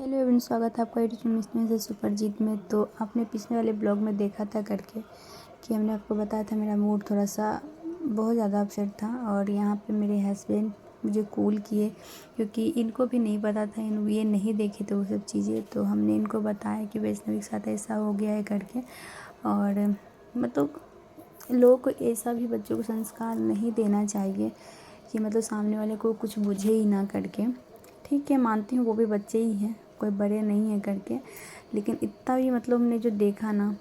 Hello everyone, स्वागत है आपका यूट्यूब मिशन से सुपरजीत में। तो आपने पिछले वाले ब्लॉग में देखा था करके कि हमने आपको बताया था मेरा मूड थोड़ा सा बहुत ज़्यादा अपसेट था। और यहाँ पे मेरे हस्बैंड मुझे कूल किए क्योंकि इनको भी नहीं पता था, ये नहीं देखे थे वो सब चीज़ें। तो हमने इनको बताया कि वैष्णवी के साथ ऐसा हो गया है करके। और मतलब लोगों को ऐसा भी बच्चों को संस्कार नहीं देना चाहिए कि मतलब सामने वाले को कुछ बुझे ही ना करके। ठीक है, मानती हूँ वो भी बच्चे ही हैं, कोई बड़े नहीं हैं करके। लेकिन इतना भी मतलब हमने जो देखा ना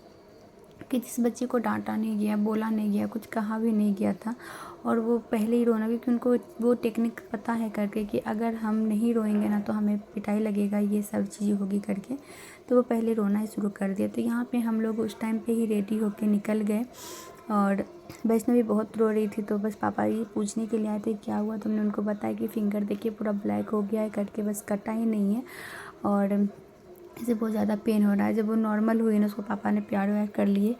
कि जिस बच्चे को डांटा नहीं गया, बोला नहीं गया, कुछ कहा भी नहीं गया था और वो पहले ही रोना, क्योंकि उनको वो टेक्निक पता है करके कि अगर हम नहीं रोएंगे ना तो हमें पिटाई लगेगा, ये सब चीज़ें होगी करके। तो वो पहले रोना ही शुरू कर दिया। तो यहाँ पे हम लोग उस टाइम पे ही रेडी होके निकल गए और वैष्णवी बहुत रो रही थी। तो बस पापा ये पूछने के लिए आए थे क्या हुआ। तो हमने उनको बताया कि फिंगर देखिए पूरा ब्लैक हो गया है करके, बस कटा ही नहीं है और इसे बहुत ज़्यादा पेन हो रहा है। जब वो नॉर्मल हुए ना, उसको पापा ने प्यार व्यार कर लिए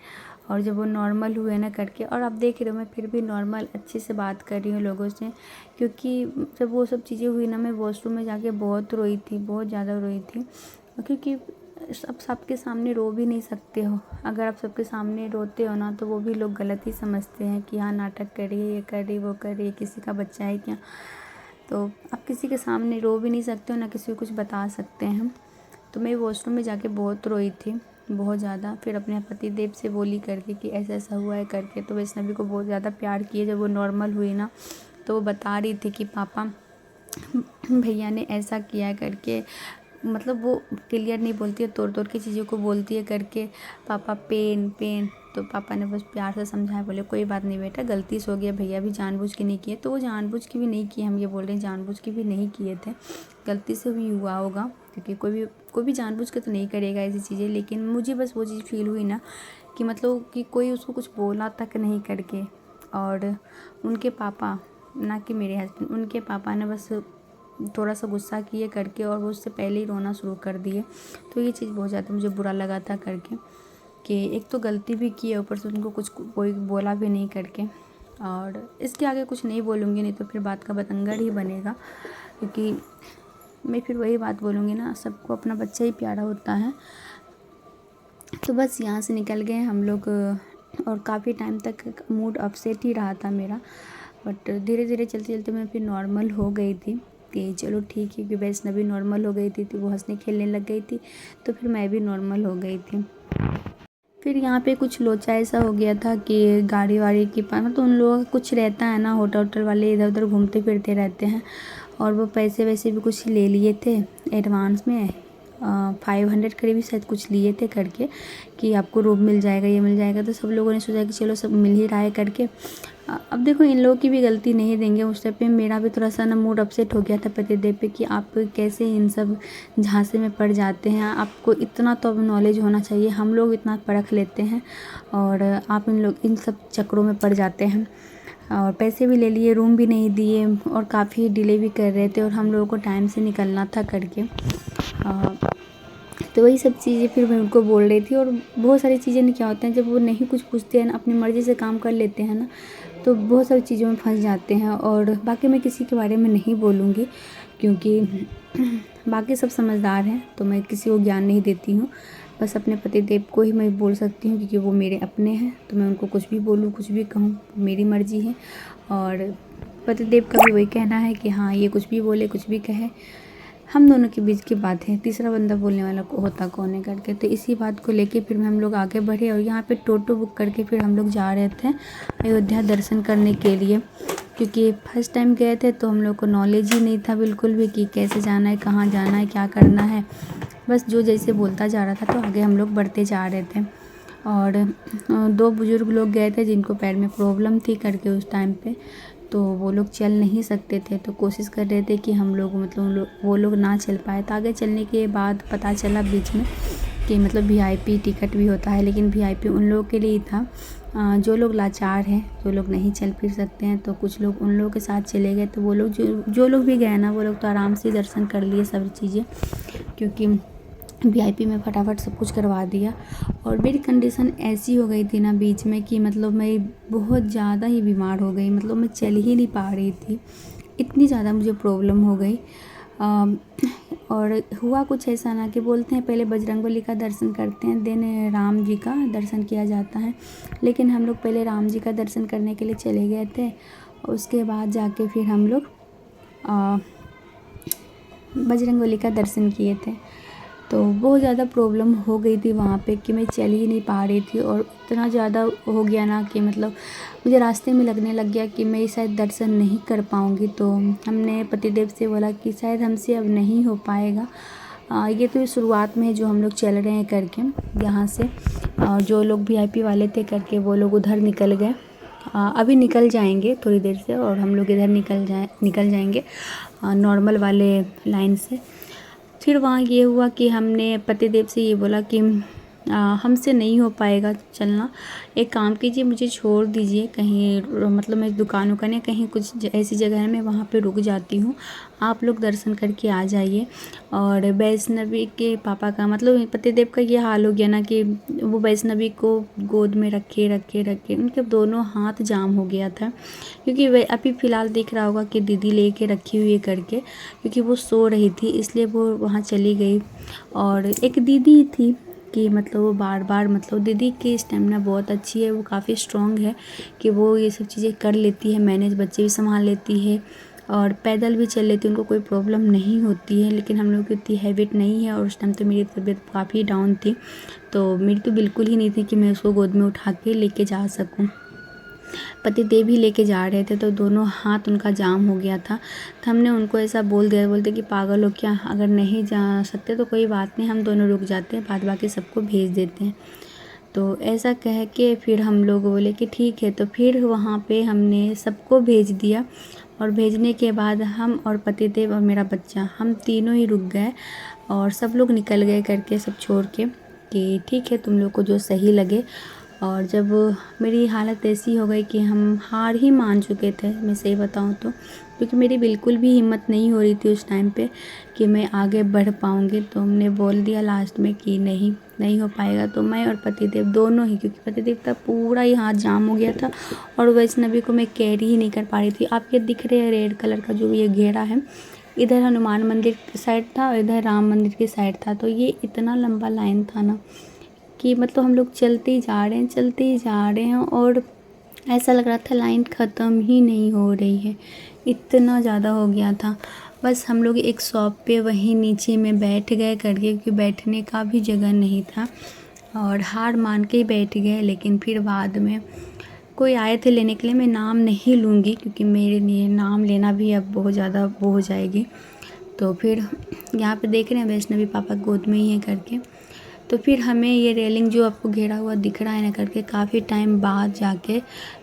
और जब वो नॉर्मल हुए ना करके, और आप देख रहे हो मैं फिर भी नॉर्मल अच्छे से बात कर रही हूँ लोगों से। क्योंकि जब वो सब चीज़ें हुई ना, मैं वॉशरूम में जाके बहुत रोई थी, बहुत ज़्यादा रोई थी। क्योंकि सब सबके सामने रो भी नहीं सकते हो। अगर आप सबके सामने रोते हो ना तो वो भी लोग गलत ही समझते हैं कि हाँ नाटक कर रही है, ये कर रही है, वो कर रही है, किसी का बच्चा है क्या। तो आप किसी के सामने रो भी नहीं सकते हो, ना किसी को कुछ बता सकते हैं। तो मैं वॉशरूम में जाके बहुत रोई थी, बहुत ज़्यादा। फिर अपने पति देव से बोली करके कि ऐसा ऐसा हुआ है करके। तो वैष्णवी को बहुत ज़्यादा प्यार किए। जब वो नॉर्मल हुई ना तो वो बता रही थी कि पापा भैया ने ऐसा किया करके। मतलब वो क्लियर नहीं बोलती है, तोड़ तोड़ के चीज़ों को बोलती है करके, पापा पेन पेन। तो पापा ने बस प्यार से समझाया, बोले कोई बात नहीं बेटा, गलती से हो गया, भैया भी जानबूझ के नहीं किए। तो वो जानबूझ के भी नहीं किए, हम ये बोल रहे हैं जानबूझ के भी नहीं किए थे, गलती से भी हुआ होगा। क्योंकि कोई भी जानबूझ के तो नहीं करेगा ऐसी चीज़ें। लेकिन मुझे बस वो चीज़ फील हुई ना कि मतलब कि कोई उसको कुछ बोला तक नहीं करके। और उनके पापा, ना कि मेरे हस्बैंड, उनके पापा ने बस थोड़ा सा गुस्सा किए करके और वो उससे पहले ही रोना शुरू कर दिए। तो ये चीज़ बहुत ज़्यादा मुझे बुरा लगा था करके कि एक तो गलती भी की है, ऊपर से उनको कुछ कोई बोला भी नहीं करके। और इसके आगे कुछ नहीं बोलूँगी, नहीं तो फिर बात का बतंगड़ ही बनेगा। क्योंकि मैं फिर वही बात बोलूँगी ना, सबको अपना बच्चा ही प्यारा होता है। तो बस यहाँ से निकल गए हम लोग और काफ़ी टाइम तक मूड अपसेट ही रहा था मेरा। बट धीरे धीरे चलते चलते मैं फिर नॉर्मल हो गई थी कि चलो ठीक है। कि वैष्णवी नॉर्मल हो गई थी तो वो हंसने खेलने लग गई थी, तो फिर मैं भी नॉर्मल हो गई थी। फिर यहाँ पे कुछ लोचा ऐसा हो गया था कि गाड़ी वाड़ी की मतलब तो उन लोगों का कुछ रहता है ना, होटल वोटल वाले इधर उधर घूमते फिरते रहते हैं। और वो पैसे वैसे भी कुछ ले लिए थे एडवांस में, 500 करीब ही शायद कुछ लिए थे करके कि आपको रूम मिल जाएगा, ये मिल जाएगा। तो सब लोगों ने सोचा कि चलो सब मिल ही रहा है करके। अब देखो इन लोगों की भी गलती नहीं देंगे। उस टाइम पे मेरा भी थोड़ा सा ना मूड अपसेट हो गया था पतिदेव पे कि आप कैसे इन सब झांसे में पड़ जाते हैं। आपको इतना तो अब नॉलेज होना चाहिए, हम लोग इतना परख लेते हैं और आप इन सब चक्करों में पड़ जाते हैं। और पैसे भी ले लिए, रूम भी नहीं दिए और काफ़ी डिले भी कर रहे थे और हम लोगों को टाइम से निकलना था करके। तो वही सब चीज़ें फिर मैं उनको बोल रही थी। और बहुत सारी चीज़ें नहीं, क्या होता है जब वो नहीं कुछ पूछते हैं ना, अपनी मर्ज़ी से काम कर लेते हैं ना, तो बहुत सारी चीज़ों में फंस जाते हैं। और बाकी मैं किसी के बारे में नहीं बोलूँगी क्योंकि बाकी सब समझदार हैं, तो मैं किसी को ज्ञान नहीं देती हूँ। बस अपने पतिदेव को ही मैं बोल सकती हूँ क्योंकि वो मेरे अपने हैं। तो मैं उनको कुछ भी बोलूँ, कुछ भी कहूँ, मेरी मर्ज़ी है। और पतिदेव का भी वही कहना है कि हाँ ये कुछ भी बोले, कुछ भी कहे, हम दोनों के बीच की बात है, तीसरा बंदा बोलने वाला को होता कौन है करके। तो इसी बात को लेके फिर हम लोग आगे बढ़े और यहाँ पे टोटो बुक करके फिर हम लोग जा रहे थे अयोध्या दर्शन करने के लिए। क्योंकि फर्स्ट टाइम गए थे तो हम लोग को नॉलेज ही नहीं था बिल्कुल भी कि कैसे जाना है, कहाँ जाना है, क्या करना है। बस जो जैसे बोलता जा रहा था तो आगे हम लोग बढ़ते जा रहे थे। और 2 बुज़ुर्ग लोग गए थे जिनको पैर में प्रॉब्लम थी करके उस टाइम पे, तो वो लोग चल नहीं सकते थे। तो कोशिश कर रहे थे कि हम लोग मतलब वो लोग ना चल पाए। तो आगे चलने के बाद पता चला बीच में कि मतलब वीआईपी टिकट भी होता है, लेकिन वीआईपी उन लोगों के लिए ही था जो लोग लाचार हैं, जो लोग नहीं चल फिर सकते हैं। तो कुछ लोग उन लोगों के साथ चले गए। तो वो लोग जो लोग भी गए ना, वो लोग तो आराम से दर्शन कर लिए सब चीज़ें, क्योंकि वीआईपी में फटाफट सब कुछ करवा दिया। और मेरी कंडीशन ऐसी हो गई थी ना बीच में कि मतलब मैं बहुत ज़्यादा ही बीमार हो गई, मतलब मैं चल ही नहीं पा रही थी, इतनी ज़्यादा मुझे प्रॉब्लम हो गई। और हुआ कुछ ऐसा ना कि बोलते हैं पहले बजरंगबली का दर्शन करते हैं देन राम जी का दर्शन किया जाता है, लेकिन हम लोग पहले राम जी का दर्शन करने के लिए चले गए थे। उसके बाद जाके फिर हम लोग बजरंगबली का दर्शन किए थे। तो बहुत ज़्यादा प्रॉब्लम हो गई थी वहाँ पे कि मैं चल ही नहीं पा रही थी, और इतना ज़्यादा हो गया ना कि मतलब मुझे रास्ते में लगने लग गया कि मैं शायद दर्शन नहीं कर पाऊँगी। तो हमने पतिदेव से बोला कि शायद हमसे अब नहीं हो पाएगा। ये तो शुरुआत में जो हम लोग चल रहे हैं करके यहाँ से, जो लोग VIP वाले थे करके वो लोग उधर निकल गए। अभी निकल जाएंगे थोड़ी देर से, और हम लोग इधर निकल जाएंगे नॉर्मल वाले लाइन से। फिर वहाँ ये हुआ कि हमने पतिदेव से ये बोला कि हमसे नहीं हो पाएगा चलना, एक काम कीजिए मुझे छोड़ दीजिए कहीं, मतलब मैं दुकान उकान या कहीं कुछ ऐसी जगह है मैं वहाँ पे रुक जाती हूँ, आप लोग दर्शन करके आ जाइए। और वैष्णवी के पापा का मतलब पतिदेव का ये हाल हो गया ना कि वो वैष्णवी को गोद में रखे उनके दोनों हाथ जाम हो गया था, क्योंकि वे अभी फ़िलहाल दिख रहा होगा कि दीदी लेके रखी हुई है करके, क्योंकि वो सो रही थी इसलिए वो वहाँ चली गई। और एक दीदी थी कि मतलब वो बार बार, मतलब दीदी की स्टेमिना बहुत अच्छी है, वो काफ़ी स्ट्रॉन्ग है कि वो ये सब चीज़ें कर लेती है मैनेज, बच्चे भी संभाल लेती है और पैदल भी चल लेती है, उनको कोई प्रॉब्लम नहीं होती है। लेकिन हम लोग की इतनी हैबिट नहीं है, और उस टाइम तो मेरी तबीयत काफ़ी डाउन थी, तो मेरी तो बिल्कुल ही नहीं थी कि मैं उसको गोद में उठा के लेके जा सकूँ। पतिदेव भी लेके जा रहे थे तो दोनों हाथ उनका जाम हो गया था। तो हमने उनको ऐसा बोल दिया, बोलते कि पागल हो क्या, अगर नहीं जा सकते तो कोई बात नहीं, हम दोनों रुक जाते हैं, बाद बाकी सबको भेज देते हैं। तो ऐसा कह के फिर हम लोग बोले कि ठीक है। तो फिर वहाँ पे हमने सबको भेज दिया, और भेजने के बाद हम और पतिदेव और मेरा बच्चा हम तीनों ही रुक गए, और सब लोग निकल गए करके सब छोड़ के कि ठीक है तुम लोग को जो सही लगे। और जब मेरी हालत ऐसी हो गई कि हम हार ही मान चुके थे, मैं सही बताऊं तो, क्योंकि मेरी बिल्कुल भी हिम्मत नहीं हो रही थी उस टाइम पे कि मैं आगे बढ़ पाऊंगी। तो हमने बोल दिया लास्ट में कि नहीं हो पाएगा। तो मैं और पतिदेव दोनों ही, क्योंकि पतिदेव का पूरा ही हाथ जाम हो गया था और वैष्णवी को मैं कैरी ही नहीं कर पा रही थी। आप ये दिख रहे हैं रेड कलर का जो ये घेरा है, इधर हनुमान मंदिर की साइड था और इधर राम मंदिर की साइड था। तो ये इतना लंबा लाइन था ना कि मतलब हम लोग चलते ही जा रहे हैं और ऐसा लग रहा था लाइन ख़त्म ही नहीं हो रही है, इतना ज़्यादा हो गया था। बस हम लोग एक शॉप पे वहीं नीचे में बैठ गए करके, क्योंकि बैठने का भी जगह नहीं था, और हार मान के ही बैठ गए। लेकिन फिर बाद में कोई आए थे लेने के लिए, मैं नाम नहीं लूँगी क्योंकि मेरे लिए नाम लेना भी अब बहुत ज़्यादा वो हो जाएगी। तो फिर यहाँ पे देख रहे हैं वैष्णवी पापा गोद में ही है करके। तो फिर हमें ये रेलिंग जो आपको घेरा हुआ दिख रहा है ना करके, काफ़ी टाइम बाद जाके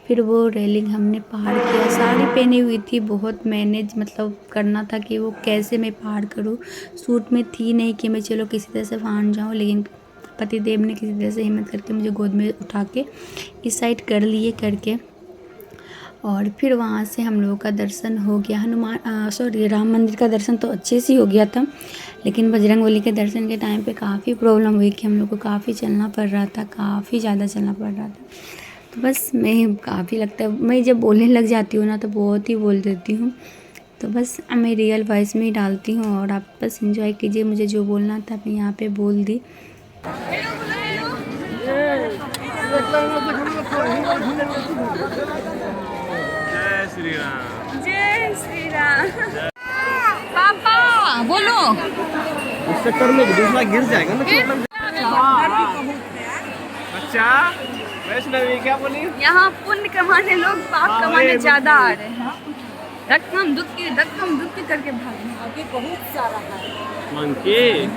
फिर वो रेलिंग हमने पार किया। साड़ी पहनी हुई थी, बहुत मैनेज मतलब करना था कि वो कैसे मैं पार करूँ। सूट में थी नहीं कि मैं चलो किसी तरह से फांड जाऊँ, लेकिन पतिदेव ने किसी तरह से हिम्मत करके मुझे गोद में उठा के इस साइड कर लिए करके। और फिर वहाँ से हम लोगों का दर्शन हो गया। राम मंदिर का दर्शन तो अच्छे से हो गया था, लेकिन बजरंगबली के दर्शन के टाइम पे काफ़ी प्रॉब्लम हुई कि हम लोग को काफ़ी चलना पड़ रहा था, काफ़ी ज़्यादा चलना पड़ रहा था। तो बस मैं काफ़ी लगता है मैं जब बोलने लग जाती हूँ ना तो बहुत ही बोल देती हूँ, तो बस मैं रियल वॉइस में ही डालती हूँ और आप बस एंजॉय कीजिए। मुझे जो बोलना था मैं यहाँ पे बोल दी। जय श्री राम। जय श्री राम। पापा बोलो। इस चक्कर में दूसरा गिर जाएगा ना। अच्छा वैष्णवी क्या बोली? यहाँ पुण्य कमाने लोग पाप कमाने ज्यादा आ रहे हैं। धक्कम दुक्की करके भागे। आगे बहुत सारा है। मंकी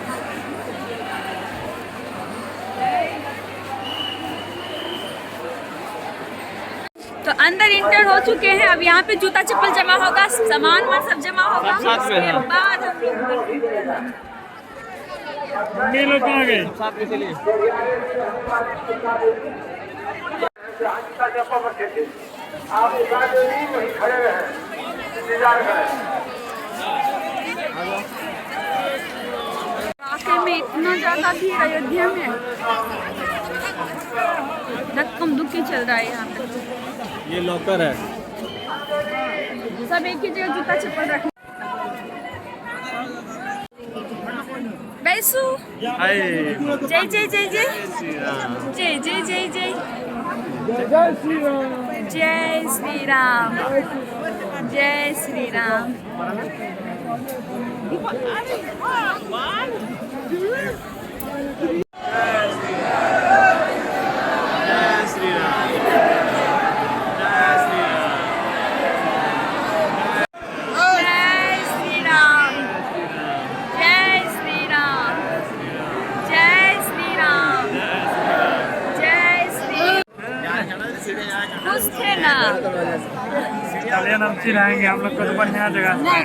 तो अंदर इंटर हो चुके हैं। अब यहाँ पे जूता चप्पल जमा होगा, सामान वामान सब जमा होगा, उसके बाद हम लोग कहाँ गए? साथ में चलिए। वाकई में इतना ज्यादा भीड़ अयोध्या में, धक्कम दुक्की चल रहा है यहाँ पे। ये लॉकर है, सब एक ही जगह जूता चप्पल रख। वैसु हाय जय जय जय जय श्री राम जय जय जय जय जय श्री राम जय श्री राम जय श्री राम जय श्री राम जय श्री राम जय श्री राम जय श्री राम जय श्री खुश थे ना इटालियन हम चिढ़ाएंगे हम लोग को तो बढ़िया जगह से हैं।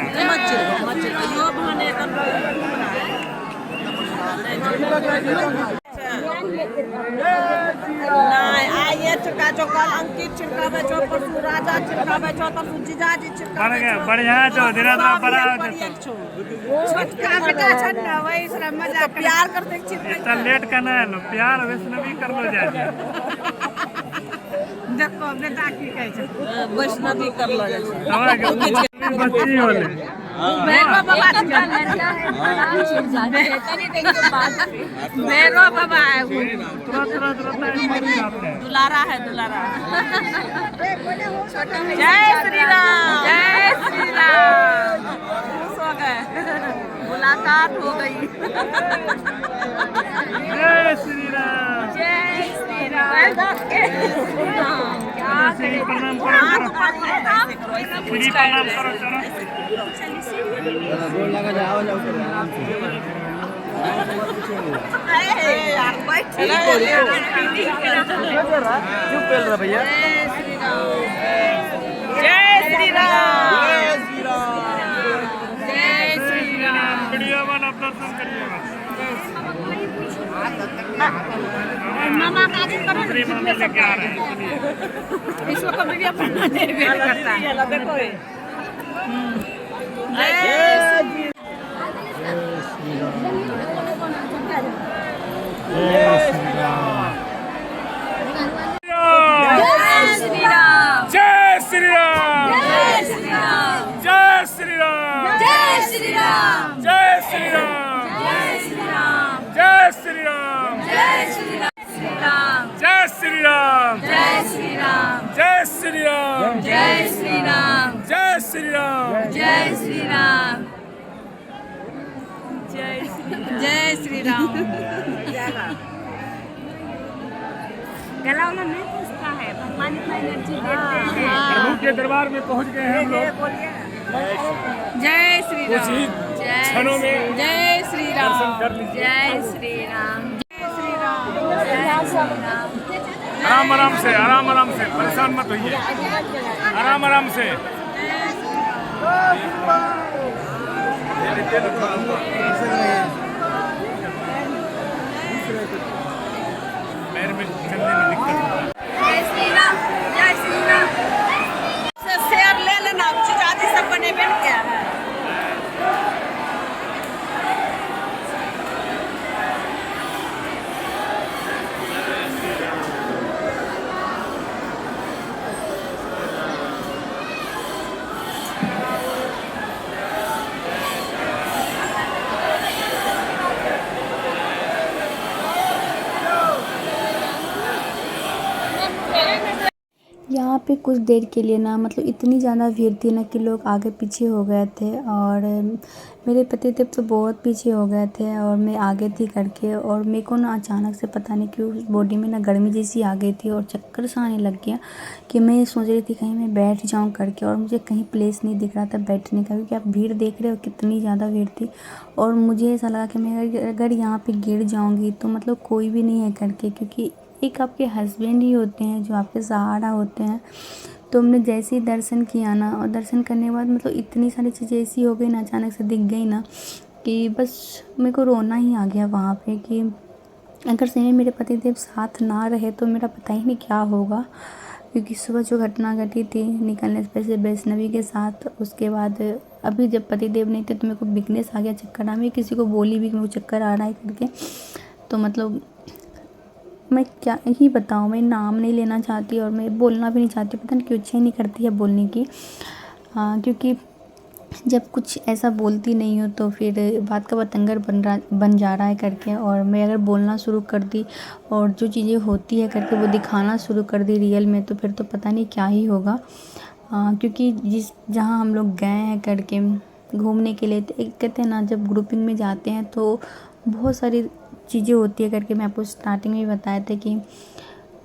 नहीं आइए छिड़का चौकल अंकित छिड़कावे छो परसु राजा छिड़कावे छो परसु जीजाजी बन छिड़कावे गया बढ़िया जो दिन रात बड़ा हो बढ़िया जाता छो छोटका बेटा छन ना वही सरा मजा प्यार करते छिड़का इतना लेट करना है लो प्यार वैष्णवी कर लो जाए देखो बेटा की कहे छे वैष्णवी कर लो बच्ची होले मेरा बाबा लड़का है तनी देर के बाद मेरा बाबा है वो तुरंत दुलारा है दुलारा जय श्री राम जय श्री राम खुश हो गए मुलाकात हो गई जय श्री राम जय श्री राम क्या श्री प्रणाम करो श्री प्रणाम करो चलो यार बैठ क्यों पेल रहा भैया जय श्री राम जय श्री राम वीडियो बना दर्शन करिएगा मामा का आदि करो श्री मम्मी लेके आ रहे हैं सुनिए विश्व का वीडियो बनाने में करता है देखो जय श्री राम जय श्री राम जय श्री राम जय श्री राम जय श्री राम जय श्री राम जय श्री राम जय श्री राम जय श्री राम जय श्री राम जय श्री राम जय श्री राम जय श्री राम जय श्री राम जय श्री राम जय श्री राम गला वाला नहीं पूछता है भगवान इतना एनर्जी देते हैं प्रभु के दरबार में पहुंच गए हैं हम लोग जय श्री कुछ ही जय क्षणों में जय श्री दर्शन कर लीजिए जय श्री राम जय श्री राम आराम आराम से परेशान मत होइए आराम से पैर में चलने में दिक्कत होता है जय श्री राम जय श्री राम से शेयर ले लेना चीज आदि सब बनेबे न किया है यहाँ पे कुछ देर के लिए ना मतलब इतनी ज़्यादा भीड़ थी ना कि लोग आगे पीछे हो गए थे और मेरे पतिदेव तो बहुत पीछे हो गए थे और मैं आगे थी करके और मेरे को ना अचानक से पता नहीं क्यों बॉडी में ना गर्मी जैसी आ गई थी और चक्कर सा आने लग गया कि मैं सोच रही थी कहीं मैं बैठ जाऊँ करके और मुझे कहीं प्लेस नहीं दिख रहा था बैठने का क्योंकि आप भीड़ देख रहे हो कितनी ज़्यादा भीड़ थी और मुझे ऐसा लगा कि मैं अगर यहाँ पर गिर जाऊँगी तो मतलब कोई भी नहीं है करके क्योंकि एक आपके हस्बैंड ही होते हैं जो आपके सहारा होते हैं। तो हमने जैसे ही दर्शन किया ना और दर्शन करने के बाद मतलब इतनी सारी चीज़ें ऐसी हो गई ना अचानक से दिख गई ना कि बस मेरे को रोना ही आ गया वहाँ पे कि अगर सही में मेरे पतिदेव साथ ना रहे तो मेरा पता ही नहीं क्या होगा क्योंकि सुबह जो घटना घटी थी निकलने से पहले वैष्णवी के साथ उसके बाद अभी जब पतिदेव नहीं थे तो मेरे को वीकनेस आ गया चक्कर आ मैं किसी को बोली भी कि मेरे को चक्कर आ रहा है करके तो मतलब मैं क्या ही बताऊँ मैं नाम नहीं लेना चाहती और मैं बोलना भी नहीं चाहती पता नहीं क्यों इच्छा ही नहीं करती है बोलने की क्योंकि जब कुछ ऐसा बोलती नहीं हो तो फिर बात का बतंगर बन जा रहा है करके, और मैं अगर बोलना शुरू कर दी और जो चीज़ें होती है करके वो दिखाना शुरू कर दी रियल में, तो फिर तो पता नहीं क्या ही होगा। क्योंकि जहाँ हम लोग गए हैं करके घूमने के लिए, तो एक कहते हैं ना, जब ग्रुपिंग में जाते हैं तो बहुत सारी चीज़ें होती है करके मैं आपको स्टार्टिंग में बताया था कि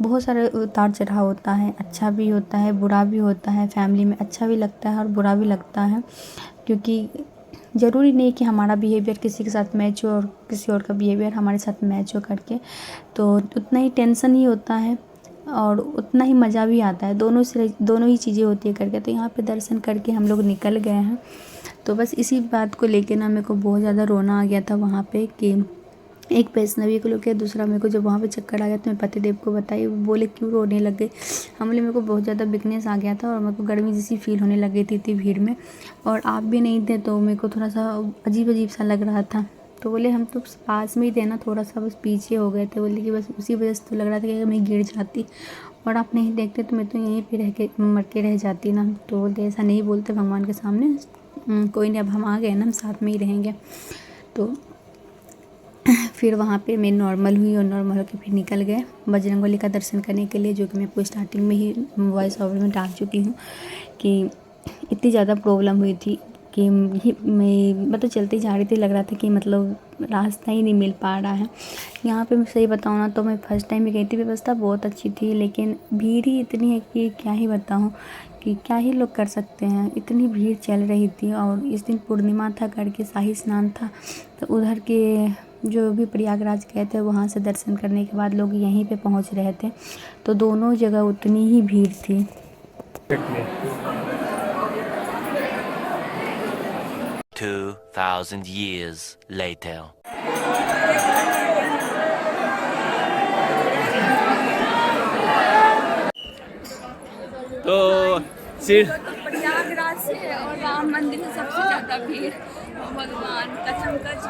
बहुत सारे उतार चढ़ाव होता है, अच्छा भी होता है, बुरा भी होता है। फैमिली में अच्छा भी लगता है और बुरा भी लगता है, क्योंकि ज़रूरी नहीं कि हमारा बिहेवियर किसी के साथ मैच हो और किसी और का बिहेवियर हमारे साथ मैच हो करके। तो उतना ही टेंशन ही होता है और उतना ही मज़ा भी आता है, दोनों ही चीज़ें होती है करके। तो यहाँ पे दर्शन करके हम लोग निकल गए हैं। तो बस इसी बात को लेके ना मेरे को बहुत ज़्यादा रोना आ गया था वहाँ पे, कि एक वैष्णवी को लेकर, दूसरा मेरे को जब वहाँ पे चक्कर आ गया तो मैं पतिदेव को बताई, वो बोले क्यों रोने लग गए। हम बोले मेरे को बहुत ज़्यादा वीकनेस आ गया था और मेरे को गर्मी जैसी फील होने लग गई थी इतनी भीड़ में, और आप भी नहीं थे तो मेरे को थोड़ा सा अजीब सा लग रहा था। तो बोले हम तो पास में ही थे ना, थोड़ा सा बस पीछे हो गए थे। बोले कि बस उसी वजह से तो लग रहा था कि अगर मैं गिर जाती और आप नहीं देखते तो मैं तो यहीं पे मर के रह जाती ना। तो बोलते ऐसा नहीं बोलते भगवान के सामने, कोई नहीं, अब हम आ गए ना, हम साथ में ही रहेंगे। तो फिर वहाँ पे मैं नॉर्मल हुई और नॉर्मल होकर फिर निकल गए बजरंगबली का दर्शन करने के लिए, जो कि मैं आपको स्टार्टिंग में ही वॉइस ओवर में डाल चुकी हूँ कि इतनी ज़्यादा प्रॉब्लम हुई थी कि मैं तो चलती जा रही थी, लग रहा था कि मतलब रास्ता ही नहीं मिल पा रहा है। यहाँ पे मैं सही बताऊँ ना तो मैं फ़र्स्ट टाइम ही गई थी, व्यवस्था बहुत अच्छी थी, लेकिन भीड़ ही इतनी है कि क्या ही बताऊँ कि क्या ही लोग कर सकते हैं। इतनी भीड़ चल रही थी और इस दिन पूर्णिमा था करके शाही स्नान था, तो उधर के जो भी प्रयागराज गए थे वहाँ से दर्शन करने के बाद लोग यहीं पे पहुँच रहे थे, तो दोनों जगह उतनी ही भीड़ थी। 2000 years later. तो सिर प्रयागराज से और राम मंदिर से सबसे ज़्यादा भीड़, भगवान कसम कच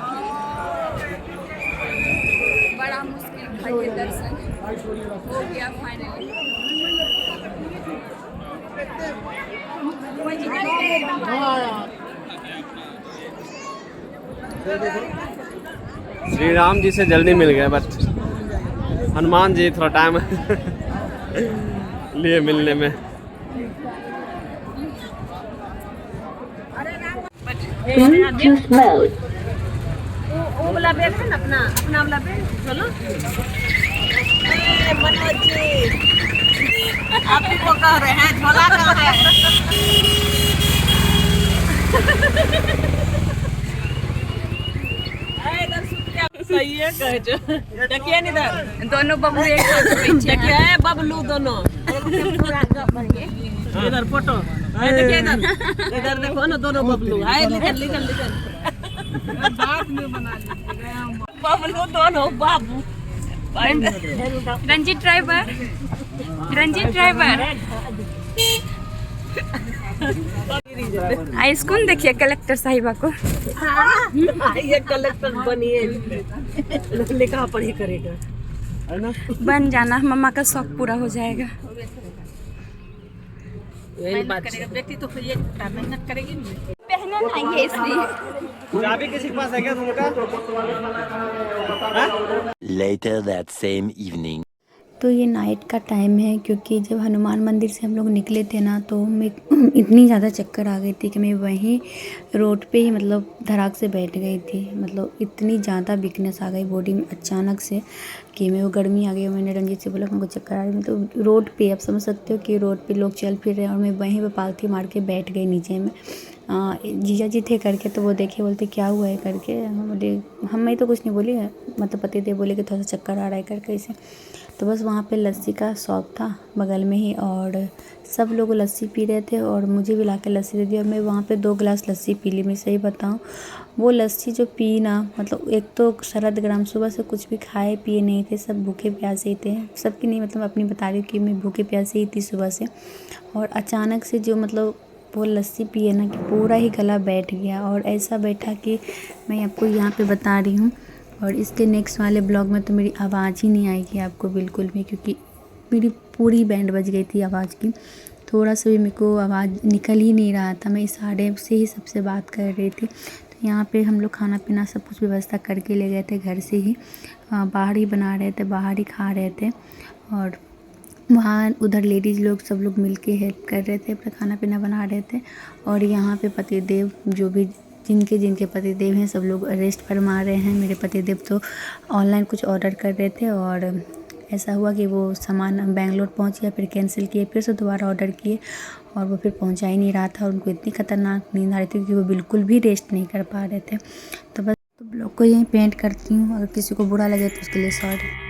बड़ा मुश्किल भाई ये दर्शन हो गया फाइनली। श्री राम जी से जल्दी मिल गए, बट हनुमान जी थोड़ा टाइम लिए मिलने में। वो वाला बैग है ना, अपना वाला बैग, चलो। मनोज जी आप ही को कह रहे हैं, झोला कहाँ है? सही है, कह जो देखिए इधर दोनों बबलू एक साथ पीछे देखिए है, बबलू दोनों इधर फोटो देखिए, इधर देखो ना, दोनों बबलू है, लीजन बाद में बना लीजिएगा बबलू दोनों बाबू। रंजीत ड्राइवर स्कूल देखिए कलेक्टर साहिबा को। ये कलेक्टर बनिए, लिखा पढ़ी करेगा, बन जाना, मम्मा का शौक पूरा हो जाएगा। मेहनत करेगा बेटी तो फिर ये मेहनत करेगी, पहना नहीं है इसलिए। चाबी किसी के पास है क्या रूम का? Later that same evening. तो ये नाइट का टाइम है, क्योंकि जब हनुमान मंदिर से हम लोग निकले थे ना तो मैं इतनी ज़्यादा चक्कर आ गई थी कि मैं वहीं रोड पे ही मतलब धड़ाक से बैठ गई थी। मतलब इतनी ज़्यादा वीकनेस आ गई बॉडी में अचानक से कि मैं वो गर्मी आ गई। मैंने रंजीत से बोला मेरे को चक्कर आ रही है, तो रोड पे आप समझ सकते हो कि रोड पे लोग चल फिर रहे हैं और मैं वहीं पे पालथी मार के बैठ गई नीचे में। जीजा जी थे करके, तो वो देखे, बोलते क्या हुआ है करके। मैं तो कुछ नहीं बोली, मतलब पति थे, बोले कि थोड़ा सा चक्कर आ रहा है करके इसे। तो बस वहाँ पे लस्सी का शॉप था बगल में ही और सब लोग लस्सी पी रहे थे और मुझे भी ला के लस्सी दे दी और मैं वहाँ पे 2 गिलास लस्सी पी ली। मैं सही बताऊँ, वो लस्सी जो पी ना, मतलब एक तो शरद ग्राम सुबह से कुछ भी खाए पिए नहीं थे, सब भूखे प्यासे ही थे। सबकी नहीं, मतलब अपनी बता रही कि मैं भूखे प्यासे ही थी सुबह से। और अचानक से जो मतलब वो लस्सी पिए ना कि पूरा ही गला बैठ गया, और ऐसा बैठा कि मैं आपको यहाँ पे बता रही हूँ। और इसके नेक्स्ट वाले ब्लॉग में तो मेरी आवाज़ ही नहीं आएगी आपको बिल्कुल भी, क्योंकि मेरी पूरी बैंड बज गई थी आवाज़ की। थोड़ा सा भी मेरे को आवाज़ निकल ही नहीं रहा था। मैं इशारे से ही सबसे बात कर रही थी। तो यहाँ पे हम लोग खाना पीना सब कुछ व्यवस्था करके ले गए थे घर से ही, बाहर ही बना रहे थे, बाहर ही खा रहे थे। और वहाँ उधर लेडीज़ लोग सब लोग मिलके हेल्प कर रहे थे, अपना खाना पीना बना रहे थे। और यहाँ पे पतिदेव जो भी जिनके पतिदेव हैं सब लोग रेस्ट फरमा रहे हैं। मेरे पतिदेव तो ऑनलाइन कुछ ऑर्डर कर रहे थे और ऐसा हुआ कि वो सामान बेंगलोर पहुंच गया, फिर कैंसिल किए, फिर से दोबारा ऑर्डर किए और वो फिर पहुंचा ही नहीं रहा था। और उनको इतनी खतरनाक नींद आ रही थी कि वो बिल्कुल भी रेस्ट नहीं कर पा रहे थे। तो बस ब्लॉग को यहीं पेंट करती हूँ, अगर किसी को बुरा लगे तो उसके लिए सॉरी।